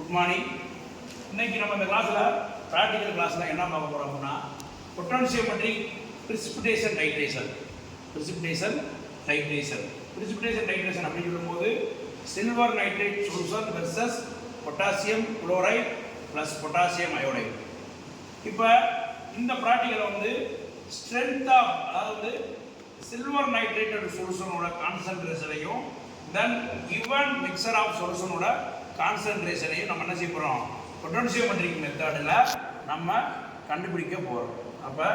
Good morning. இன்னைக்கு நம்ம இந்த கிளாஸில் ப்ராக்டிக்கல் கிளாஸில் என்ன பார்க்க போகிறோம் அப்படின்னா பொட்டன்ஷியோமெட்ரி பிரிசிபிடேஷன் டைட்ரேஷன். பிரிசிபிடேஷன் அப்படின்னு சொல்லும்போது silver nitrate solution versus potassium chloride plus potassium iodide. இப்போ இந்த ப்ராக்டிக்கலை வந்து ஸ்ட்ரென்த் ஆஃப், அதாவது சில்வர் நைட்ரேட் சொல்யூஷனோட கான்சன்ட்ரேஷனையும் தென் கிவன் மிக்சர் ஆஃப் சொல்யூஷனோட கான்சன்ட்ரேஷனையும் நம்ம என்ன செய்ய போகிறோம், பொட்டன்ஷியோமெட்ரிக் மெத்தடில் நம்ம கண்டுபிடிக்க போகிறோம். அப்போ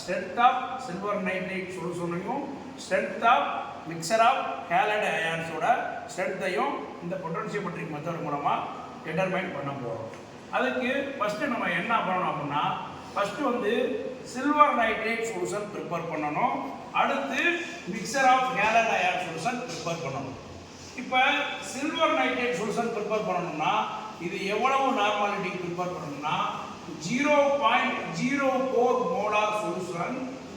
ஸ்ட்ரென்த் ஆஃப் சில்வர் நைட்ரேட் சொல்யூஷனையும் strength of mixture of halide அயான்ஸோட ஸ்ட்ரென்த்தையும் இந்த பொட்டன்ஷியோமெட்ரிக் மெத்தட் மூலமாக டிட்டர்மைன் பண்ண போகிறோம். அதுக்கு ஃபஸ்ட்டு நம்ம என்ன பண்ணணும் அப்படின்னா, ஃபஸ்ட்டு வந்து சில்வர் நைட்ரேட் சொல்யூஷன் ப்ரிப்பேர் பண்ணணும். அடுத்து mixture of halide ion solution prepare பண்ணணும். இப்போ சில்வர் நைட்ரேட் சொல்யூஷன் ப்ரிப்பேர் பண்ணணும்னா இது எவ்வளவு நார்மாலிட்டி ப்ரிப்பேர் பண்ணணும்னா 0.04 மோலார் சொல்யூஷன்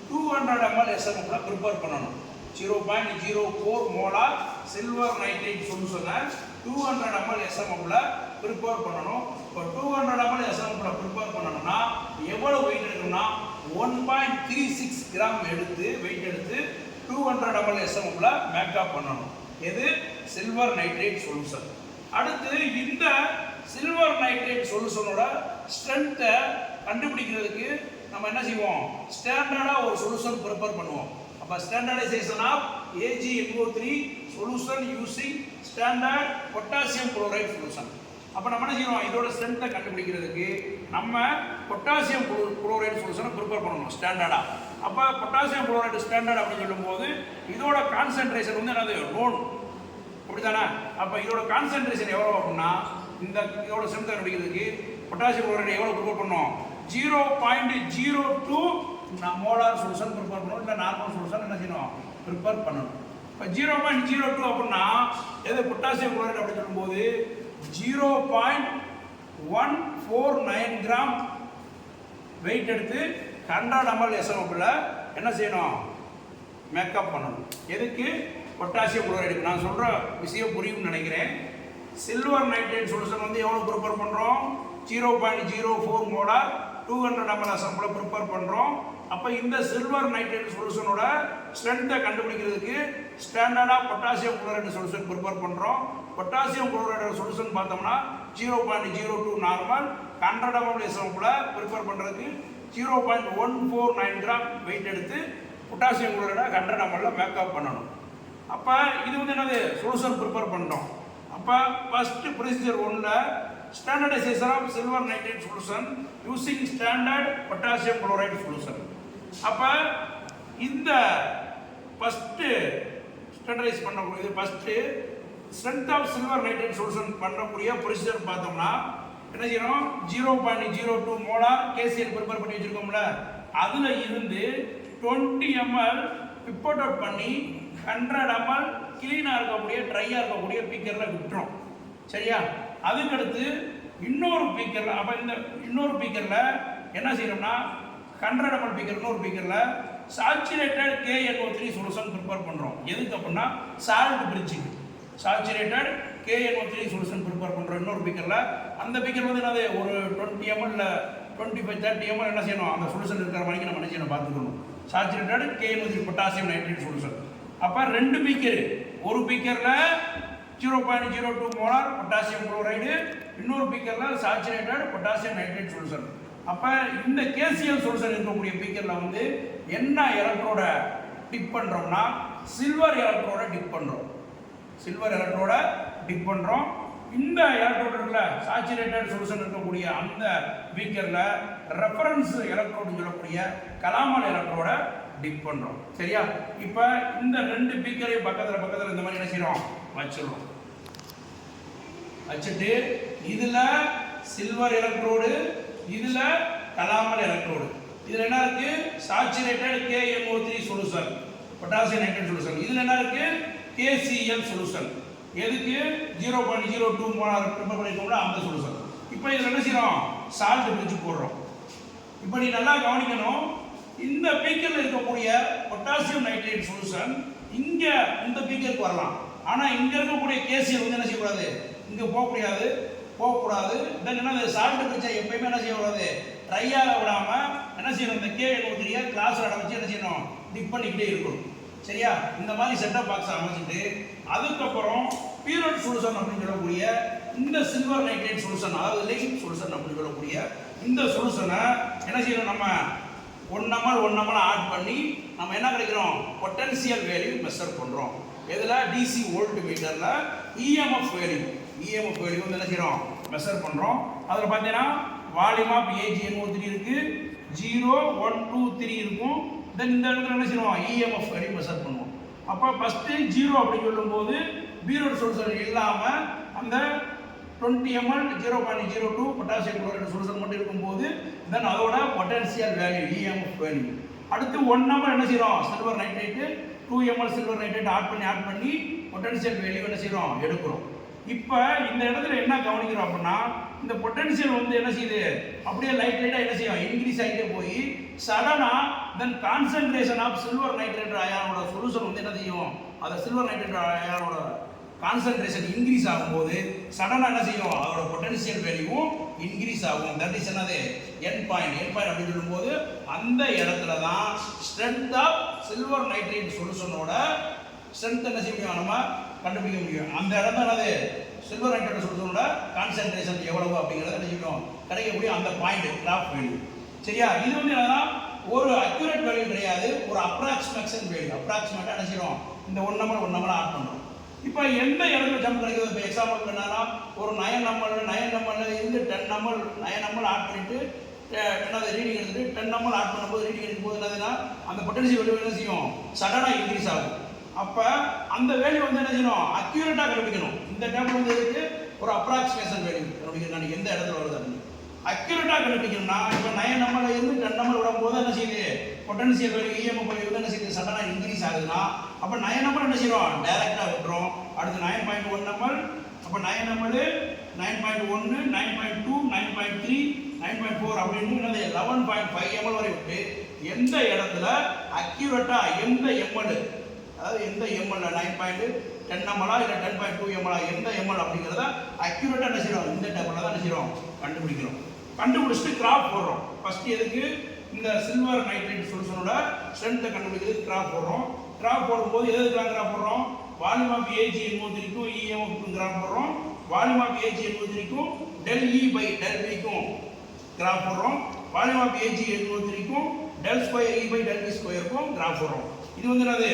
200 ml SMFல ப்ரிப்பேர் பண்ணணும். 0.04 மோலார் சில்வர் நைட்ரேட் சொல்யூஷனை 200 ml SMFல ப்ரிப்பேர் பண்ணணும். இப்போ 200 ml SMFல ப்ரிப்பேர் பண்ணணும்னா எவ்வளவு வெயிட் எடுக்கணும்னா 1.36 கிராம் எடுத்து வெயிட் எடுத்து 200 ml SMFல மேக்கப் பண்ணணும். எது? Silver nitrate solution. அடுத்து இந்த சில்வர் நைட்ரேட் சொல்யூஷனோட ஸ்ட்ரென்த்தை கண்டுபிடிக்கிறதுக்கு நம்ம என்ன செய்வோம், ஸ்டாண்டர்டாக ஒரு சொல்யூஷன் ப்ரிப்பேர் பண்ணுவோம். அப்போ standardization of AgNO3 solution using standard potassium chloride solution. அப்போ நம்ம என்ன செய்வோம், இதோட ஸ்ட்ரென்த்தை கண்டுபிடிக்கிறதுக்கு நம்ம பொட்டாசியம் குளோரைடு சொல்யூஷனை ப்ரிப்பேர் பண்ணணும் ஸ்டாண்டர்டாக. அப்போ பொட்டாசியம் குளோரைடு ஸ்டாண்டர்ட் அப்படின்னு சொல்லும்போது இதோட கான்சன்ட்ரேஷன் வந்து என்னது, லோன், அப்படித்தானே? அப்போ இதோட கான்சன்ட்ரேஷன் எவ்வளோ அப்படின்னா, இதோட ஸ்ட்ரென்த்தை கண்டுபிடிக்கிறதுக்கு பொட்டாசியம் குளோரைடு எவ்வளோ ப்ரிப்பேர் பண்ணணும், 0.02 மோலார் சொல்யூஷன் ப்ரிப்பேர் பண்ணணும். இல்லை நார்மல் சொல்யூஷன் என்ன செய்யணும், ப்ரிப்பேர் பண்ணணும். இப்போ 0.02 அப்படின்னா எது, பொட்டாசியம் குளோரைடு அப்படின்னு சொல்லும்போது 0.149 கிராம் வெயிட் எடுத்து 100 ml SMFல என்ன செய்யணும், மேக்கப் பண்ணணும். எதுக்கு? Potassium chloride. நான் சொல்கிற விஷயம் புரியும்னு நினைக்கிறேன். சில்வர் நைட்ரேட் சொல்யூஷன் வந்து எவ்வளோ ப்ரிப்பேர் பண்ணுறோம், 0.04 மோலார் 200 ml SMFல ப்ரிப்பேர் பண்ணுறோம். அப்போ இந்த சில்வர் நைட்ரேட் சொல்யூஷனோட ஸ்ட்ரென்த்தை கண்டுபிடிக்கிறதுக்கு ஸ்டாண்டர்டாக பொட்டாசியம் குளோரைடு சொல்யூஷன் ப்ரிப்பேர் பண்ணுறோம். பொட்டாசியம் குளோரைடு சொல்யூஷன் பார்த்தோம்னா 0.02 நார்மல் 100 ml SMFல ப்ரிப்பேர் பண்ணுறதுக்கு 0.149 கிராம் வெயிட் எடுத்து பொட்டாசியம் குளோரைடை 100 ml மேக்கப் பண்ணணும். அப்போ இது வந்து என்னது, சொல்யூஷன் ப்ரிப்பேர் பண்ணுறோம். அப்போ ஃபஸ்ட்டு ப்ரொசீஜர் 1ல் standardization of silver nitrate solution using standard potassium chloride solution. அப்போ இந்த ஃபஸ்ட்டு ஸ்டாண்டர்டைஸ் பண்ணக்கூடிய first strength of silver nitrate solution பண்ணக்கூடிய ப்ரொசீஜர் பார்த்தோம்னா என்ன செய்யணும், 0.02 மோலார் KCl ப்ரிப்பேர் பண்ணி வச்சுருக்கோம்ல, அதில் இருந்து 20 ml பிப்போட் அவுட் பண்ணி 100 ml கிளீனாக இருக்கக்கூடிய ட்ரையாக இருக்கக்கூடிய பீக்கரில் விட்டுரும். சரியா? அதுக்கடுத்து இன்னொரு பீக்கரில், அப்போ இந்த இன்னொரு பீக்கரில் என்ன செய்யணும்னா 100 ml பீக்கர் இன்னொரு பீக்கரில் சாச்சுரேட்டட் KNO3 சொல்யூஷன் ப்ரிப்பேர் பண்ணுறோம். எதுக்கு அப்படின்னா சால்ட் பிரிட்ஜுக்கு சாச்சுரேட்டட் KNO3 சொல்யூஷன் ப்ரிப்பேர் பண்ணுறோம் இன்னொரு பீக்கரில். அந்த பீக்கர் வந்து என்னது, ஒரு 20 ml 25-30 ml என்ன செய்யணும், அந்த சொல்யூஷன் இருக்கிற வரைக்கும் நம்ம என்ன செய்யணும் பார்த்துக்கணும். Saturated KNO3 potassium nitrate solution. அப்போ 2 பீக்கர், ஒரு பீக்கரில் 0.02 மோலார் பொட்டாசியம் குளோரைடு, இன்னொரு பீக்கரில் சாச்சுரேட்டட் பொட்டாசியம் நைட்ரேட் சொல்யூஷன். அப்போ இந்த KCl சொல்யூஷன் இருக்கக்கூடிய பீக்கரில் வந்து என்ன எலக்ட்ரோட டிப் பண்ணுறோம்னா சில்வர் எலக்ட்ரோட டிப் பண்ணுறோம். சில்வர் எலக்ட்ரோட டிப் பண்ணுறோம். இந்த எலக்ட்ரோடு இருக்குல்ல, சாச்சுரேட்டட் சொல்யூஷன் இருக்கக்கூடிய அந்த பீக்கரில் ரெஃபரன்ஸ் எலக்ட்ரோடுன்னு சொல்லக்கூடிய கலாமல் எலக்ட்ரோட டிப் பண்ணுறோம். சரியா? இப்போ இந்த 2 பீக்கரையும் பக்கத்தில் இந்த மாதிரி என்ன செய்கிறோம், வச்சிடுறோம். வச்சுட்டு இதில் சில்வர் எலக்ட்ரோடு, இதில் கலாமல் எலக்ட்ரோடு. இதில் என்ன இருக்குது, saturated KNO3 solution potassium nitrate solution. இதில் என்ன இருக்குது, KCl சொல்யூஷன். எதுக்கு, 0.02 மோலார் ப்ரிப்பேர் பண்ணிருக்கோம்ல அந்த சொல்யூஷன். இப்போ இதில் என்ன செய்கிறோம், சால்ட் பிரிட்ஜ் போடுறோம். இப்போ நீ நல்லா கவனிக்கணும், இந்த பீக்கரில் இருக்கக்கூடிய பொட்டாசியம் நைட்ரேட் சொல்யூஷன் இங்கே இந்த பீக்கருக்கு வரலாம். ஆனால் இங்கே இருக்கக்கூடிய KCl வந்து என்ன செய்யக்கூடாது, இங்கே போக முடியாது. போகக்கூடாது. தென் என்ன சால்ட் பிரிட்ஜை எப்பயுமே என்ன செய்யக்கூடாது, ட்ரையாக விடாமல் என்ன செய்யணும், இந்த KNO3 கிளாஸில் அடை வச்சு என்ன செய்யணும், டிப் பண்ணிக்கிட்டே இருக்கணும். சரியா? இந்த மாதிரி செட்டப் பாக்ஸ் அமைச்சிட்டு அதுக்கப்புறம் பியூரட் சொல்யூஷன் அப்படின்னு சொல்லக்கூடிய இந்த சில்வர் நைட்ரேட் சொல்யூஷன், அதாவது லிக்விட் சொல்யூஷன் அப்படின்னு சொல்லக்கூடிய இந்த சொல்யூஷனை என்ன செய்யணும், நம்ம 1 ml ஆட் பண்ணி நம்ம என்ன கிடைக்கிறோம், பொட்டன்ஷியல் வேல்யூ மெஷர் பண்ணுறோம். எதில், DC வோல்ட் மீட்டரில் EMF வேல்யூ வந்து என்ன செய்கிறோம், மெஷர் பண்ணுறோம். அதில் பார்த்தீங்கன்னா வால்யூம் ஆஃப் AgNO3 இருக்குது, 0 1 2 3 இருக்கும். தென் இந்த இடத்துல என்ன செய்வோம், EMF வேல்யூ மெஷர் பண்ணுவோம். அப்போ ஃபஸ்ட்டு 0 அப்படின்னு சொல்லும்போது பியூரட் சொல்யூஷன் இல்லாமல் அந்த 20 ml 0.02 பொட்டாசியம் குளோரைடு சொல்யூஷன் மட்டும் இருக்கும்போது தென் அதோட பொட்டன்ஷியல் வேல்யூ EMF வேல்யூ. அடுத்து 1 ml என்ன செய்கிறோம், silver nitrate 2 ml silver nitrate add பண்ணி பொட்டன்ஷியல் வேல்யூ என்ன செய்கிறோம், எடுக்கிறோம். இப்போ இந்த இடத்துல என்ன கவனிக்கிறோம் அப்படின்னா, இந்த பொட்டன்ஷியல் வந்து என்ன செய்யுது, அப்படியே லைட்டாக என்ன செய்யும், இன்க்ரீஸ் ஆகிட்டே போய் சடனாக then concentration of silver nitrate அயானோட சொல்யூஷன் வந்து என்ன செய்யும், அதை சில்வர் நைட்ரேட் அயானோட கான்சன்ட்ரேஷன் இன்க்ரீஸ் ஆகும்போது சடனாக என்ன செய்யும், அதோட பொட்டன்ஷியல் வேல்யூவும் இன்க்ரீஸ் ஆகும். தட் இஸ் என்னது, என் பாயிண்ட் அப்படின்னு சொல்லும்போது அந்த இடத்துல தான் ஸ்ட்ரென்த் ஆஃப் சில்வர் நைட்ரேட் சொல்யூஷனோட ஸ்ட்ரென்த் என்ன செய்ய முடியும், நம்ம கண்டுபிடிக்க முடியும். அந்த இடம் தான் என்னது, சில்வர் நைட்ரேட் சொல்யூஷனோட கான்சன்ட்ரேஷன் எவ்வளவு அப்படிங்கிறத என்ன செய்யணும், கிடைக்கக்கூடிய அந்த பாயிண்ட் கிராஃப் வேல்யூ. சரியா? இது வந்து என்னன்னா ஒரு அக்யூரேட் வேல்யூ கிடையாது, ஒரு அப்ராக்சிமேஷன் வேல்யூ. அப்ராக்சிமேட்டாக என்ன செய்யணும், இந்த 1 ml ஆட் பண்ணுறோம். இப்போ எந்த இடத்துல ஜம்ப் கிடைக்குது, இப்போ எக்ஸாம்பிள் என்னன்னா ஒரு 9 ml இருந்து 10 ml ஆட் பண்ணிட்டு என்னது ரீடிங் எடுத்துட்டு 10 ml ஆட் பண்ணும்போது ரீடிங் எடுக்கும்போது என்னதுன்னா அந்த பொட்டன்ஷியல் வேல்யூ என்ன செய்யும், சடனாக இன்க்ரீஸ் ஆகும். அப்போ அந்த வேல்யூ வந்து என்ன செய்யணும், அக்யூரேட்டாக கண்டுபிடிக்கணும். இந்த டேபிள் வந்து இருக்கு ஒரு அப்ராக்சிமேஷன் வேல்யூ கண்டுபிடிக்கணும். எந்த இடத்துல வருது அப்படின்னு அக்யூரேட்டாக கண்டுபிடிக்கணும்னா இப்போ 9 ml இருந்து 10 ml விடும்போது என்ன செய்யுது, பொட்டன்ஷியல் வேல்யூ EMF வேல்யூ வந்து என்ன செய்யுது, சடனாக இன்க்ரீஸ் ஆகுதுன்னா அப்போ 9 ml என்ன செய்யறோம், டைரெக்டாக விட்டுறோம். அடுத்து 9.1 ml, அப்போ 9 ml 9.1 9.2 9.3 9.4 அப்படின்னு என்னது 11.5 ml வரை விட்டு எந்த இடத்துல அக்யூரேட்டாக எந்த ml, அதாவது எந்த ml 9.10 ml இல்லை 10.2 ml எந்த ml அப்படிங்கிறத அக்யூரேட்டாக என்ன செய்யறோம், இந்த டேபிளில் தான் என்ன செய்யறோம், கண்டுபிடிக்கிறோம். கண்டுபிடிச்சிட்டு கிராஃப் போடுறோம். ஃபர்ஸ்ட் எதுக்கு, இந்த சில்வர் நைட்ரேட் சொல்யூஷனோட ஸ்ட்ரென்த்தை கண்டுபிடிக்கிறதுக்கு கிராஃப் போடுறோம். கிராஃப் போடும்போது எதுக்கெல்லாம் கிராஃப் போடுறோம், வால்யூம் ஆஃப் AgNO3க்கும் EMFக்கும் கிராஃப் போடுறோம். வால்யூம் ஆஃப் AgNO3க்கும் del E by del V க்கும் கிராஃப் போடுறோம். வால்யூம் ஆஃப் AgNO3க்கும் del square E by del V ஸ்கொயருக்கும் கிராஃப் போடுறோம். இது வந்து என்னது,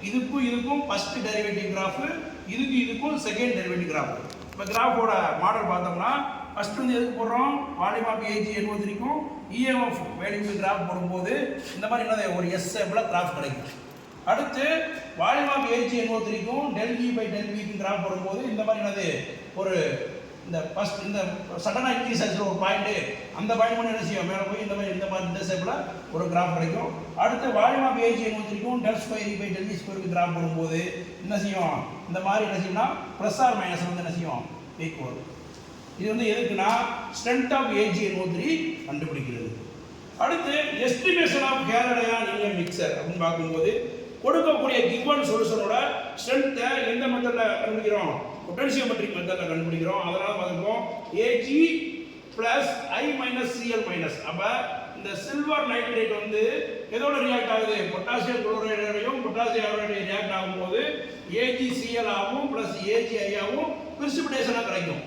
இதுக்கும் ஃபர்ஸ்ட் டெரிவேட்டிவ் கிராஃப், இதுக்கும் செகண்ட் டெரிவேட்டிவ் கிராஃப். இப்போ கிராஃபோட மாடல் பார்த்தோம்னா ஃபர்ஸ்ட் வந்து எதுக்கு போடுறோம், வால்யூம் ஆஃப் AgNO3க்கும் EMF வேல்யூக்கு கிராஃப் போடும்போது இந்த மாதிரி என்னது ஒரு S ஷேப்ல கிராஃப் கிடைக்கும். அடுத்து வால்யூம் ஆஃப் AgNO3க்கும் del E by del V க்கு கிராஃப் போடும்போது இந்த மாதிரி என்னது ஒரு இந்த ஃபர்ஸ்ட் இந்த சடனாக இன்க்ரீஸ் ஆச்சு ஒரு பாயிண்ட், அந்த பாயிண்ட் மட்டும் என்ன செய்யும், மேலே போய் இந்த மாதிரி இந்த ஷேப்ல ஒரு கிராஃப் கிடைக்கும். அடுத்து வால்யூம் ஆஃப் AgNO3க்கும் del square E by del V ஸ்கொயருக்கு கிராஃப் போடும்போது என்ன செய்யும், இந்த மாதிரி என்ன செய்யும்னா ப்ளஸ் ஆர் மைனஸ் வந்து என்ன செய்யும், ஈக்குவல். இது வந்து எதுக்குன்னா ஸ்ட்ரென்த் ஆஃப் AgNO3 கண்டுபிடிக்கிறது. அடுத்து estimation of halide ion in a mixture அப்படின்னு பார்க்கும்போது கொடுக்கக்கூடிய கிவன் சொல்யூஷனோட ஸ்ட்ரென்த்தை எந்த மெத்தடில் கண்டுபிடிக்கிறோம், பொட்டன்ஷியோமெட்ரிக் மெத்தடில் கண்டுபிடிக்கிறோம். அதனால பார்த்துப்போம் Ag plus I minus Cl minus. அப்போ இந்த சில்வர் நைட்ரேட் வந்து எதோட ரியாக்ட் ஆகுது, பொட்டாசியம் குளோரைடையும் பொட்டாசியம் அயோடைடையும் ரியாக்ட் ஆகும்போது AgCl ஆகும் பிளஸ் AgI ஆகும் பிரிசிபிடேஷனாக கிடைக்கும்.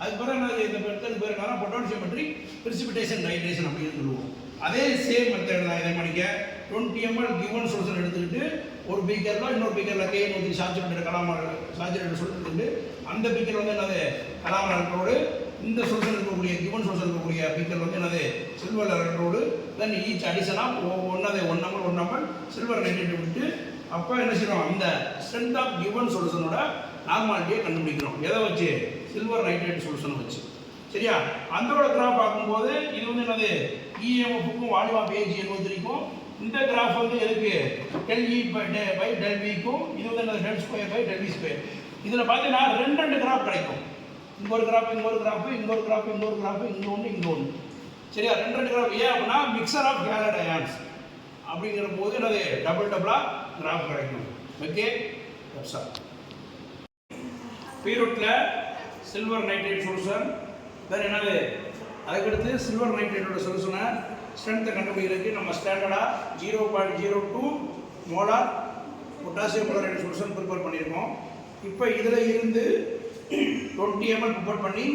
அதுக்கு பிறகு என்ன, இந்த மெத்தட் பேர் என்னன்னா பொட்டன்ஷியோமெட்ரிக் பிரிசிபிடேஷன் நைட்ரேஷன் அப்படின்னு சொல்லுவோம். அதே சேம் மெத்தட் தான். இதை பண்ணிக்க 20 ml கிவன் சொல்யூஷன் எடுத்துக்கிட்டு ஒரு பீக்கரில் இன்னொரு பீக்கரில் KNO3 சாச்சுரேட்டட் கலாமர் சாச்சுரேட்டட் சொல்லிட்டு அந்த பீக்கர் வந்து என்னது கலாமர் எலக்ட்ரோடு, இந்த சொல்யூஷன் இருக்கக்கூடிய கிவன் சொல்யூஷன் இருக்கக்கூடிய பீக்கர் வந்து என்னது சில்வர் எலக்ட்ரோடு. தென் ஈச் அடிஷனாக ஒன்னது 1 ml சில்வர் நைட்ரேட் விட்டு அப்போ என்ன செய்யறோம், இந்த ஸ்ட்ரென்த் ஆஃப் கிவன் சொல்யூஷனோட நார்மாலிட்டியை கண்டுபிடிக்கிறோம். எதை வச்சு, சில்வர் நைட்ரேட் சொல்யூஷனை வச்சு. சரியா? அதோட கிராஃப் பார்க்கும்போது இது வந்து என்னது EMFக்கும் வால்யூம் ஆஃப் AgNO3க்கும் இந்த கிராஃப் வந்து எதுக்கு del E by del V க்கும் இது வந்து என்னது del square by del V square. இதில் பார்த்தீங்கன்னா ரெண்டு கிராஃப் கிடைக்கும். இங்க ஒரு கிராஃப் இங்க ஒரு கிராஃப் இங்க ஒரு கிராஃப் இங்க ஒரு கிராஃப் இங்க ஒன்று. சரியா? ரெண்டு கிராஃப். ஏன் அப்படின்னா மிக்சர் ஆஃப் கேலட் அயான்ஸ் அப்படிங்கிற போது என்னது டபுளாக கிராஃப் கிடைக்கும். ஓகே, பீரியட்ல சில்வர் நைட்ரேட் சொல்யூஷன். தென் என்னது அதுக்கடுத்து சில்வர் நைட்ரேட்டோட சொல்யூஷனை ஸ்ட்ரென்த்தை கண்டுபிடிக்கிறதுக்கு நம்ம ஸ்டாண்டர்டாக 0.02 molar potassium chloride solution prepare பண்ணியிருக்கோம். இப்போ இதில் இருந்து 20 ml ப்ரிப்பேர் பண்ணி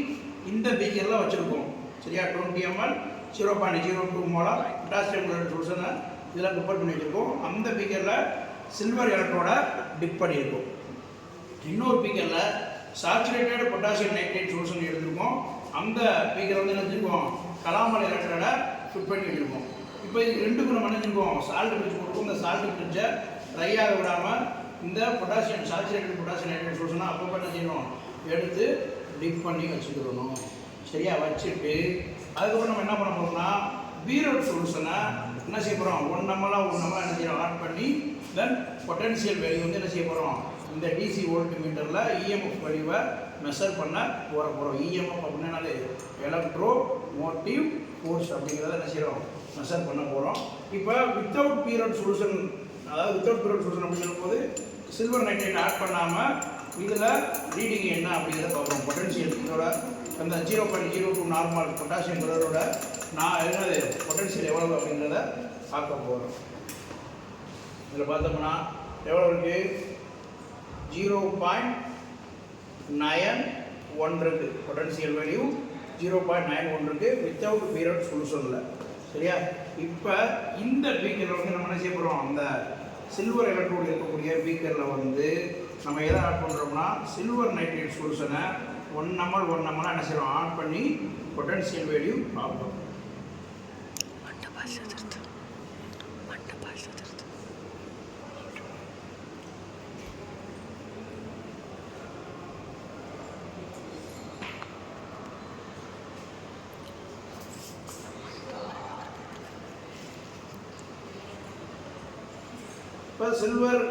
இந்த பீக்கரில் வச்சுருக்கோம். சரியா, 20 ml 0.02 மோலார் பொட்டாசியம் குளோரைடு சொல்யூஷனை இதில் ப்ரிப்பேர் பண்ணி வச்சுருக்கோம். அந்த பீக்கரில் சில்வர் எலக்ட்ரோட டிப் பண்ணியிருக்கோம். இன்னொரு பீக்கரில் சாச்சுரேட்டட் பொட்டாசியம் நைட்ரேட் சொல்யூஷன் எடுத்துருக்கோம். அந்த பீக்கரை வந்து என்ன வச்சுருக்கோம், கலாமல் எலக்ட்ரோட ஃபிட் பண்ணி வச்சுருக்கோம். இப்போ இது ரெண்டுக்கும் நம்ம என்ன செஞ்சுருக்கோம், சால்ட் பிரிட்ஜ் கொடுக்கும். இந்த சால்ட் பிரிட்ஜை ட்ரை ஆக விடாமல் இந்த பொட்டாசியம் சாச்சுரேட்டட் பொட்டாசியம் நைட்ரேட் சொல்யூஷனை அப்பப்போ என்ன செய்யணும், எடுத்து டிப் பண்ணி வச்சுக்கிறணும். சரியா, வச்சுட்டு அதுக்கப்புறம் நம்ம என்ன பண்ண போகிறோம்னா பீரோட் சொல்யூஷனை என்ன செய்ய போகிறோம், 1 ml என்ன செய்யறோம் ஆட் பண்ணி தென் பொட்டன்ஷியல் வேல்யூ வந்து என்ன செய்ய போகிறோம், இந்த டிசி வோல்ட் மீட்டரில் இஎம்எஃப் வேல்யூவை மெஷர் பண்ண போகிறோம். இஎம்எஃப் அப்படின்னா எலக்ட்ரோ மோட்டிவ் ஃபோர்ஸ் அப்படிங்கிறத என்ன செய்கிறோம், மெஷர் பண்ண போகிறோம். இப்போ வித்தவுட் பீரியட் சொல்யூஷன், அதாவது வித்தவுட் பீரியட் சொல்யூஷன் அப்படிங்கிற போது சில்வர் நைட்ரேட் ஆட் பண்ணாமல் இதில் ரீடிங் என்ன அப்படிங்கிறத பார்க்குறோம். பொட்டன்ஷியல் இதோட அந்த 0.02 நார்மல் பொட்டாசியம் குளோரைடோட என்னது பொட்டன்ஷியல் எவ்வளவு அப்படிங்கிறத பார்க்க போகிறோம். இதில் பார்த்தோம்னா எவ்வளோ இருக்குது, 0.91 இருக்குது பொட்டன்ஷியல் வேல்யூ, 0.91 இருக்குது வித்தவுட் பீரியட் சொல்யூஷனில். சரியா, இப்போ இந்த பீக்கரில் வந்து நம்ம என்ன செய்ய போகிறோம், அந்த சில்வர் எலக்ட்ரோடு இருக்கக்கூடிய பீக்கரில் வந்து நம்ம எதை ஆட் பண்ணுறோம்னா சில்வர் நைட்ரேட் சொல்யூஷனை 1 ml என்ன செய்யறோம் ஆட் பண்ணி பொட்டன்ஷியல் வேல்யூ பார்ப்போம். இப்போ சில்வர்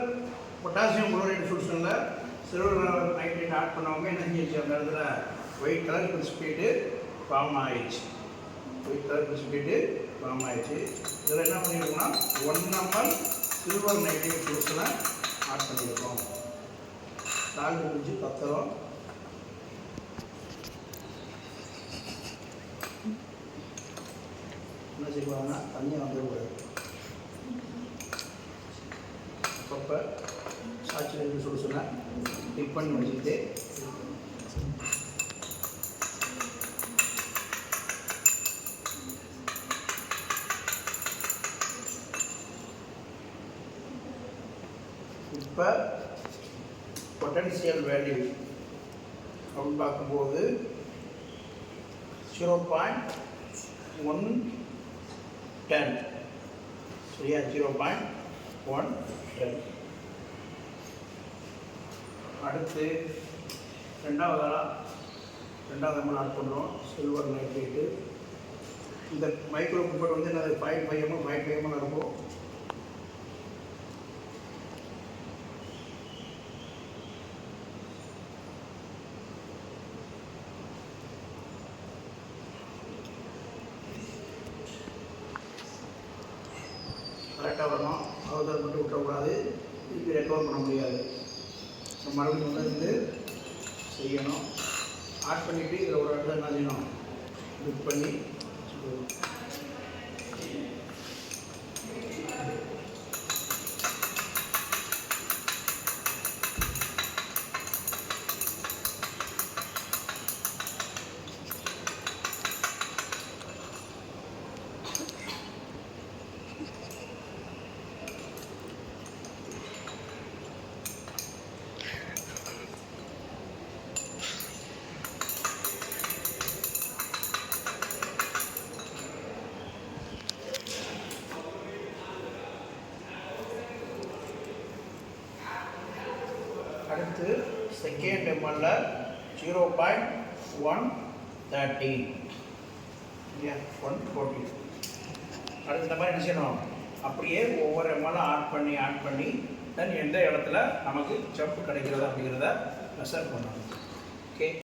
பொட்டாசியம் குளோரைடு சொல்யூஷனில் சில்வர் நைட்ரேட் ஆட் பண்ணவங்க என்ன செஞ்சிச்சு, அந்த இடத்துல ஒயிட் கலர் பிரிசிபிடேட்டு ஃபார்ம் ஆயிடுச்சு. ஒயிட் கலர் பிரிசிபிடேட்டு ஃபார்ம் ஆயிடுச்சு. இதில் என்ன பண்ணியிருக்கோம்னா 1 ml சில்வர் நைட்ரேட் சொல்யூஷனை ஆட் பண்ணியிருக்கோம். சால்ட் பிரிஞ்சு பத்திரம் என்ன செய்வாங்கன்னா தண்ணியை வந்துடக்கூடாது. அப்பப்போ சாச்சுரேட்டட் சொல்யூஷனை டிப் பண்ணி வச்சுக்கிட்டு இப்போ பொட்டன்ஷியல் வேல்யூ அப்படின்னு பார்க்கும்போது 0.110. சரியா, 0.110. அடுத்து ரெண்டாவது ml ஆட் பண்ணுறோம் சில்வர் நைட்ரேட்டு. இந்த மைக்ரோ குப்பர் வந்து என்னது 5 ml இருக்கும். கரெக்டாக வரணும், அவசரம் மட்டும் விட்டக்கூடாது, திருப்பி ரெக்கவர் பண்ண முடியாது. மறுபடியும் வந்து செய்யணும். ஆட் பண்ணிவிட்டு இதில் ஒரு இடத்துல என்ன செய்யணும், புக் பண்ணி அடுத்து செகண்ட் ml 0.113. இல்லையா, 114. அடுத்து இந்த மாதிரி என்ன செய்யணும், அப்படியே ஒவ்வொரு ml ஆட் பண்ணி தென் எந்த இடத்துல நமக்கு ஜம்ப் கிடைக்கிறது அப்படிங்கிறத மெஷர் பண்ணணும்.